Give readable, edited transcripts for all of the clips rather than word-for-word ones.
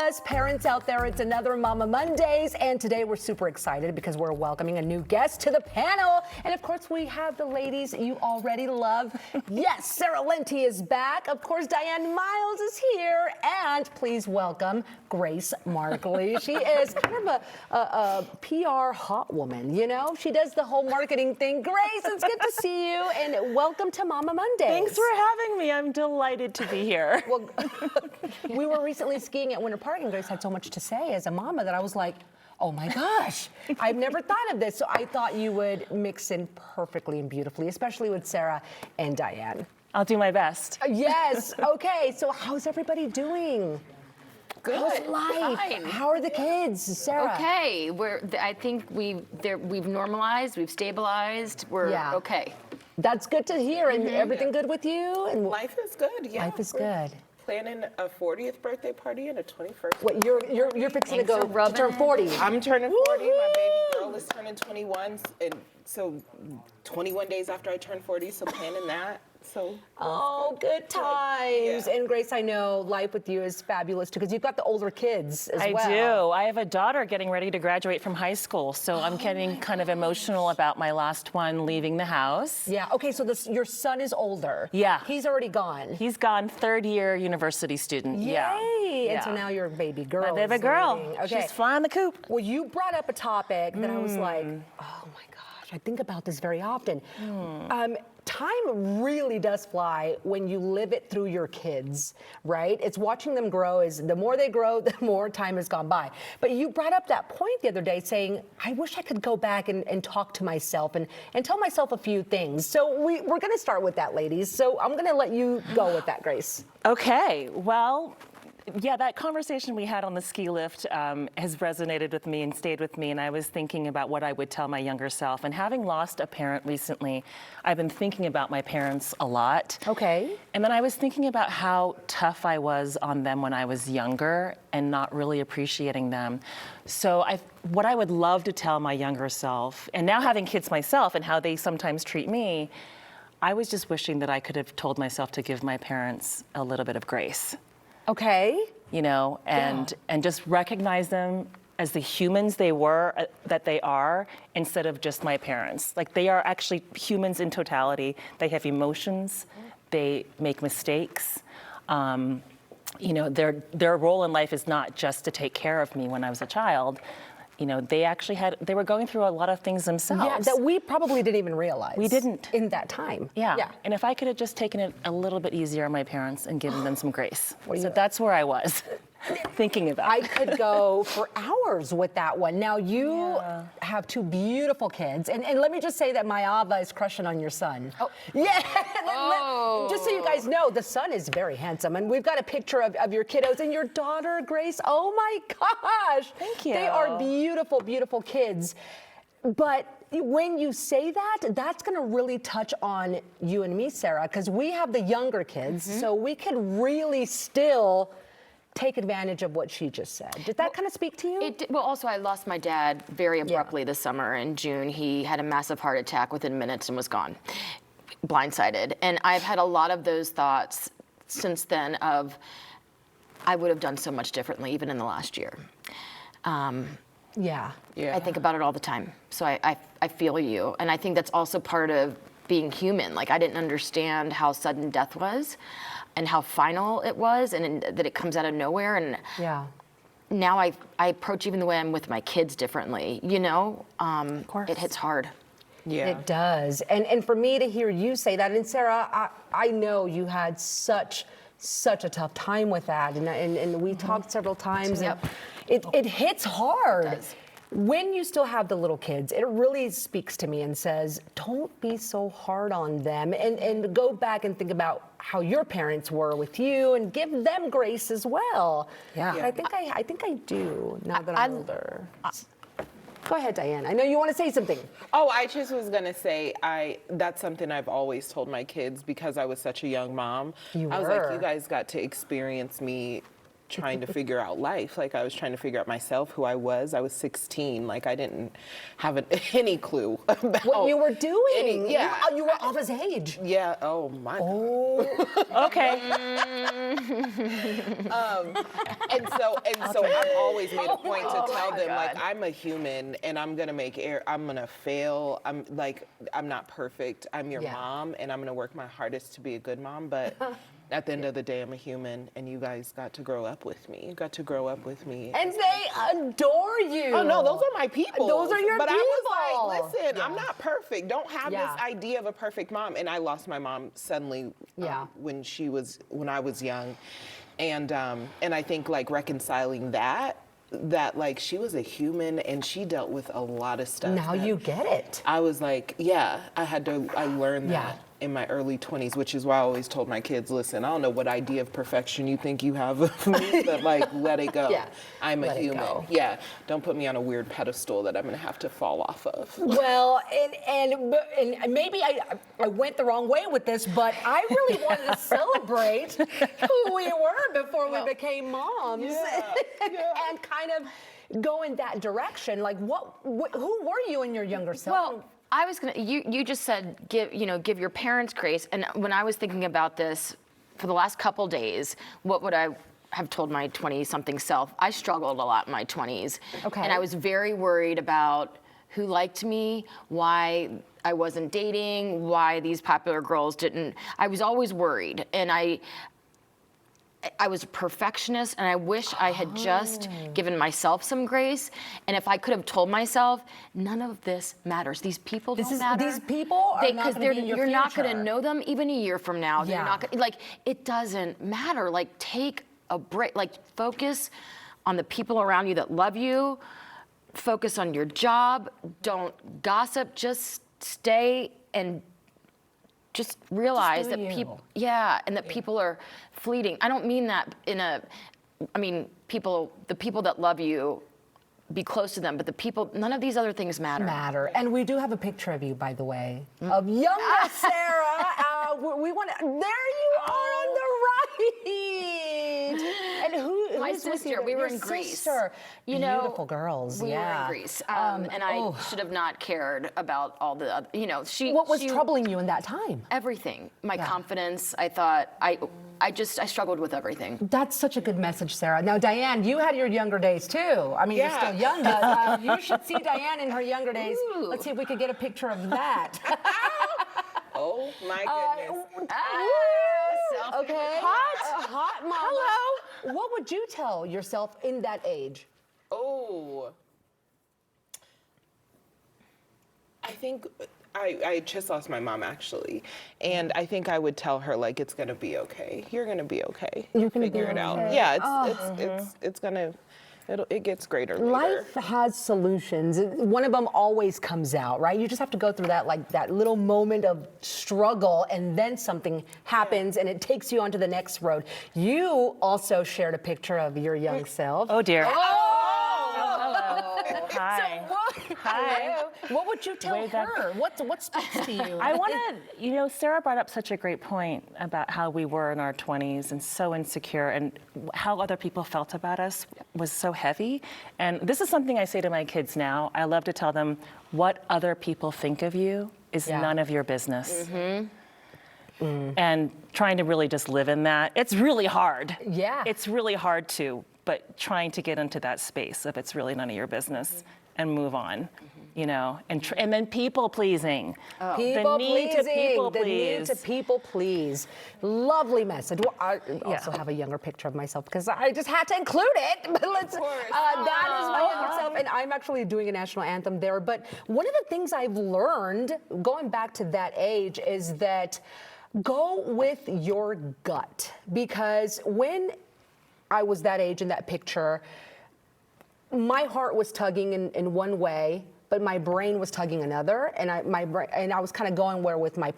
us parents out there. It's another Mama Mondays, and today we're super excited because we're welcoming a new guest to the panel. And of course, we have the ladies you already love. Yes, Sarah Lenti is back. Of course, Diane Miles is here. And please welcome Grace Markley. She is kind of a PR hot woman, you know? She does the whole marketing thing. Grace, it's good to see you, and welcome to Mama Mondays. Thanks for having me. I'm delighted to be here. Well, we were recently skiing at Winter Park, and Grace had so much to say as a mama that I was like, oh my gosh, I've never thought of this. So I thought you would mix in perfectly and beautifully, especially with Sarah and Diane. I'll do my best. Yes, okay, so how's everybody doing? Good. How's life? Fine. How are the kids, Sarah? Okay, I think we've normalized, we've stabilized, we're okay. That's good to hear. And everything good with you? And life is good, yeah. Life is good. Planning a 40th birthday party and a 21st. What, you're fixing to go to turn 40. I'm turning 40. My baby girl is turning 21, and so 21 days after I turn 40, so planning that. So oh, good times. Yeah. And Grace, I know life with you is fabulous too, because you've got the older kids as well. I do. I have a daughter getting ready to graduate from high school, so I'm getting kind of emotional about my last one leaving the house. Yeah, okay, so your son is older. Yeah. He's already gone. He's gone, third-year university student. Yay! Yeah. And so now your baby girl My baby is girl. leaving. Okay. She's flying the coop. Well, you brought up a topic that I was like, oh my gosh, I think about this very often. Time really does fly when you live it through your kids, right? It's watching them grow. Is the more they grow, the more time has gone by. But you brought up that point the other day saying, I wish I could go back and talk to myself and tell myself a few things. So we're going to start with that, ladies. So I'm going to let you go with that, Grace. Okay, well, yeah, that conversation we had on the ski lift has resonated with me and stayed with me, and I was thinking about what I would tell my younger self. And having lost a parent recently, I've been thinking about my parents a lot. Okay. And then I was thinking about how tough I was on them when I was younger and not really appreciating them. So what I would love to tell my younger self, and now having kids myself and how they sometimes treat me, I was just wishing that I could have told myself to give my parents a little bit of grace. Okay. You know, and just recognize them as the humans they were, that they are, instead of just my parents. Like, they are actually humans in totality. They have emotions, they make mistakes. You know, their role in life is not just to take care of me when I was a child. You know, they were going through a lot of things themselves. Yeah, that we probably didn't even realize. We didn't. In that time. Yeah. And if I could have just taken it a little bit easier on my parents and given them some grace. So that's where I was thinking about. I could go for hours with that one. Now, you have two beautiful kids. And let me just say that my Ava is crushing on your son. Oh. Yeah. Just so you guys know, the son is very handsome. And we've got a picture of your kiddos and your daughter, Grace. Oh, my gosh. Thank you. They are beautiful, beautiful kids. But when you say that, that's going to really touch on you and me, Sarah, because we have the younger kids. So we could really still take advantage of what she just said. Did that kind of speak to you? Well, also, I lost my dad very abruptly this summer in June. He had a massive heart attack within minutes and was gone, blindsided. And I've had a lot of those thoughts since then of, I would have done so much differently, even in the last year. Yeah. I think about it all the time. So I feel you. And I think that's also part of being human. Like, I didn't understand how sudden death was and how final it was, and that it comes out of nowhere. And now I approach even the way I'm with my kids differently, you know? Of course. It hits hard. Yeah. It does. And for me to hear you say that, and Sarah, I know you had such a tough time with that, and we talked several times, and it hits hard. It does. When you still have the little kids, it really speaks to me and says, don't be so hard on them, and go back and think about how your parents were with you and give them grace as well. Yeah. I think I do now that I'm older. Go ahead, Diane. I know you want to say something. Oh, I just was gonna say that's something I've always told my kids because I was such a young mom. You I was were. like, you guys got to experience me trying to figure out life. Like I was trying to figure out myself, who I was. I was 16. Like I didn't have any clue about What you were doing. yeah. You were of his age. Yeah. Oh my. Okay. And so I've always made a point to tell them, God. like, I'm a human and I'm gonna make error. I'm gonna fail. I'm not perfect. I'm your Yeah. mom, and I'm gonna work my hardest to be a good mom. But at the end of the day, I'm a human, and you guys got to grow up with me. You got to grow up with me. And they adore you. Oh no, those are my people. Those are your but people. I was like, listen, I'm not perfect. Don't have Yeah. this idea of a perfect mom. And I lost my mom suddenly Yeah. when I was young, and I think like reconciling that like she was a human and she dealt with a lot of stuff. Now that you get it. I was like, yeah, I learned Yeah. that in my early 20s, which is why I always told my kids, listen, I don't know what idea of perfection you think you have of me, but like, let it go. Yeah. I'm a Let it human. go. Yeah. Don't put me on a weird pedestal that I'm gonna have to fall off of. Well, and maybe I went the wrong way with this, but I really wanted to celebrate who we were before we became moms, and kind of go in that direction. Like, who were you in your younger self? Well, I was gonna. You just said give your parents grace, and when I was thinking about this for the last couple days, what would I have told my 20-something self? I struggled a lot in my 20s, Okay. and I was very worried about who liked me, why I wasn't dating, why these popular girls didn't. I was always worried, and I was a perfectionist, and I wish I had just given myself some grace. And if I could have told myself, none of this matters. These people don't matter. These people are not going to be in your you're not going to future. know them even a year from now. Yeah. You're not gonna, like, it doesn't matter. Like, take a break. Like, focus on the people around you that love you. Focus on your job. Don't gossip. Just stay and just realize do that you. people, and that people are fleeting. I don't mean that I mean, the people that love you, be close to them, but none of these other things matter. And we do have a picture of you, by the way, of younger Sarah. We want to. There you are on the right. And My who's with sister, you? we were Your in Greece. sister. You know, Beautiful girls. We yeah. were in Greece, and I should have not cared about all the other, What was troubling you in that time? everything. My confidence. I thought I struggled with everything. That's such a good message, Sarah. Now, Diane, you had your younger days too. I mean, Yeah. you're still young, but you should see Diane in her younger days. Ooh. Let's see if we could get a picture of that. Oh my goodness. Okay. Hot mama. Hello. What would you tell yourself in that age? Oh. I think I just lost my mom actually, and I think I would tell her like it's gonna be okay. You're gonna be okay. You're gonna figure be it out. okay. Yeah, it's gonna. It gets greater later. Life has solutions. One of them always comes out, right? You just have to go through that little moment of struggle, and then something happens, and it takes you onto the next road. You also shared a picture of your young self. Oh dear. Oh! Hi. Hi. What would you tell Way back- her? What speaks to you? I want to, Sarah brought up such a great point about how we were in our 20s and so insecure, and how other people felt about us was so heavy. And this is something I say to my kids now. I love to tell them, what other people think of you is none of your business. And trying to really just live in that. It's really hard. Yeah. It's really hard but trying to get into that space of it's really none of your business and move on. And then people pleasing. People the need pleasing. to people The need please. to people please. Lovely message. Well, I also have a younger picture of myself because I just had to include it. But let's. That is my younger self, and I'm actually doing a national anthem there. But one of the things I've learned going back to that age is that go with your gut, because when I was that age in that picture, my heart was tugging in one way, but my brain was tugging another, and I was kind of going what my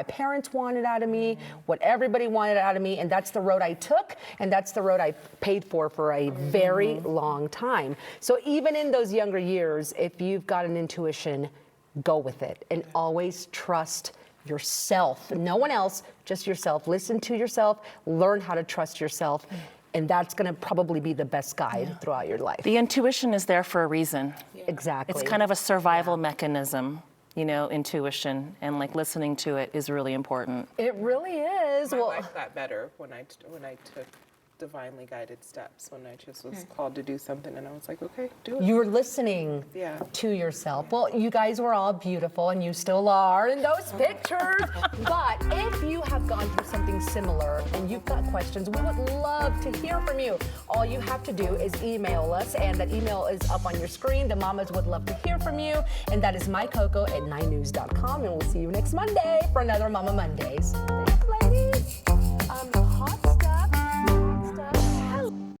parents wanted out of me, what everybody wanted out of me, and that's the road I took, and that's the road I paid for a very long time. So even in those younger years, if you've got an intuition, go with it, and always trust yourself. No one else, just yourself. Listen to yourself, learn how to trust yourself, And that's going to probably be the best guide throughout your life. The intuition is there for a reason. Exactly. It's kind of a survival mechanism, you know, intuition, and like listening to it is really important. It really is. My Well, life got better when I took divinely guided steps, when I just was called to do something and I was like, okay, do it. you were listening Yeah. to yourself. Well, you guys were all beautiful, and you still are in those pictures. But if you have gone through something similar and you've got questions, we would love to hear from you. All you have to do is email us, and that email is up on your screen. The mamas would love to hear from you, and that is mycoco@9news.com. And we'll see you next Monday for another Mama Mondays. Thanks, ladies.